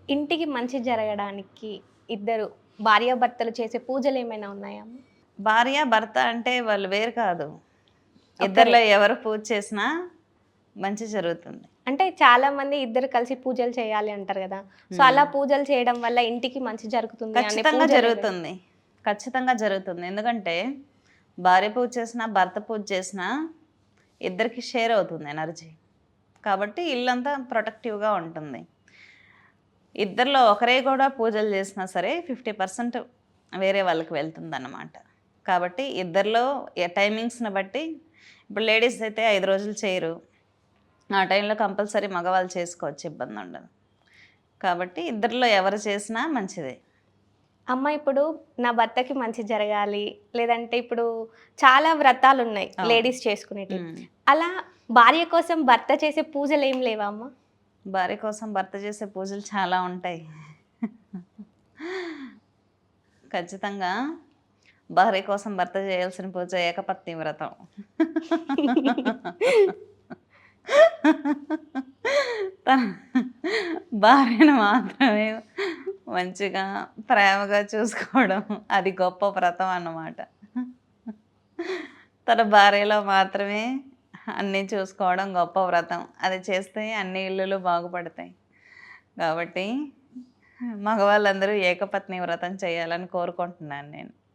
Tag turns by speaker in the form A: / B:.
A: ఇంటికి మంచి జరగడానికి ఇద్దరు భార్యాభర్తలు చేసే పూజలేమైనా ఉన్నాయా అమ్మ?
B: భార్య, భర్త అంటే వాళ్ళు వేరు కాదు.
A: ఒక్కరే.
B: ఇద్దరిలో ఎవరు పూజ చేసినా మంచి జరుగుతుంది.
A: అంటే చాలా మంది ఇద్దరు కలిసి పూజలు చేయాలి అంటారు గదా! సో,
B: హ్మ్.
A: అలా పూజలు చేయడం వల్ల ఇంటికి మంచి జరుగుతుంది అనే
B: ఖచ్చితంగా
A: పూజలేవైనా?
B: జరుగుతుంది. ఖచ్చితంగా జరుగుతుంది. ఎందుకంటే భార్య పూజ చేసినా, భర్త పూజ చేసినా ఇద్దరికి షేర్ అవుతుంది ఎనర్జీ. కాబట్టి ఇల్లంతా ప్రొటెక్టివ్‌గా ఉంటుంది. ఇద్దరిలో ఒకరే కూడా పూజలు చేసినా సరే 50% వేరే వాళ్ళకి వెళ్తుందన్నమాట. కాబట్టి ఇద్దరిలో టైమింగ్స్‌ని బట్టి ఇప్పుడు లేడీస్ అయితే 5 రోజులు చేయరు. ఆ టైంలో కంపల్సరీ మగవాళ్ళు చేసుకోవచ్చు, ఇబ్బందుండదు. కాబట్టి ఇద్దరిలో ఎవరు చేసినా మంచిదే.
A: అమ్మ ఇప్పుడు నా భర్తకి మంచి జరగాలి, లేదంటే ఇప్పుడు చాలా వ్రతాలున్నాయి
B: అవును.
A: లేడీస్ చేసుకునేటివి.
B: హ్మ్.
A: అలా భార్య కోసం భర్త చేసే పూజలేం లేవా అమ్మ?
B: భార్య కోసం భర్త చేసే పూజలు చాలా ఉంటాయి. ఖచ్చితంగా భార్య కోసం భర్త చేయాల్సిన పూజ ఏకపత్ని వ్రతం. తన భార్యను మాత్రమే మంచిగా, ప్రేమగా చూసుకోవడం అది గొప్ప వ్రతం అన్నమాట. తన భార్యలో మాత్రమే అన్నీ చూసుకోవడం గొప్ప వ్రతం. అది చేస్తే అన్ని ఇల్లులు బాగుపడతాయి. కాబట్టి మగవాళ్ళందరూ ఏకపత్ని వ్రతం చేయాలని కోరుకుంటున్నాను నేను.